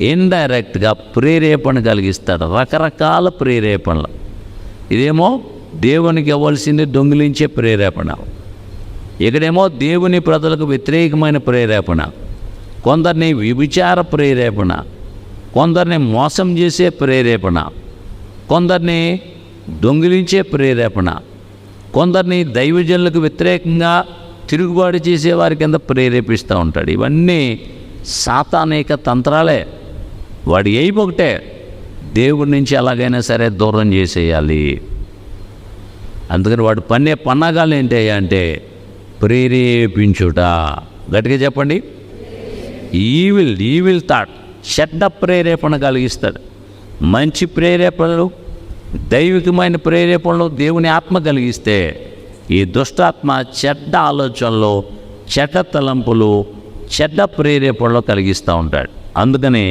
ఇండైరెక్ట్గా ప్రేరేపణ కలిగిస్తాడు. రకరకాల ప్రేరేపణలు. ఇదేమో దేవునికి ఇవ్వాల్సింది దొంగిలించే ప్రేరేపణ, ఇక్కడేమో దేవుని ప్రజలకు వ్యతిరేకమైన ప్రేరేపణ, కొందరిని వ్యభిచార ప్రేరేపణ, కొందరిని మోసం చేసే ప్రేరేపణ, కొందరిని దొంగిలించే ప్రేరేపణ, కొందరిని దైవజనులకు వ్యతిరేకంగా తిరుగుబాటు చేసేవారి కింద ప్రేరేపిస్తూ ఉంటాడు. ఇవన్నీ సాతానిక తంత్రాలే. వాడి ఎయిమ్ ఒకటే, దేవుడి నుంచి ఎలాగైనా సరే దూరం చేసేయాలి. అందుకని వాడు పన్నే పన్నాగాలు ఏంటి అంటే ప్రేరేపించుట. గట్టిగా చెప్పండి. ఈవిల్ థాట్, చెడ్డ ప్రేరేపణ కలిగిస్తాడు. మంచి ప్రేరేపణలు, దైవికమైన ప్రేరేపణలు దేవుని ఆత్మ కలిగిస్తే ఈ దుష్టాత్మ చెడ్డ ఆలోచనలు, చెడ్డ తలంపులు, చెడ్డ ప్రేరేపణలు కలిగిస్తూ ఉంటాడు. అందుకని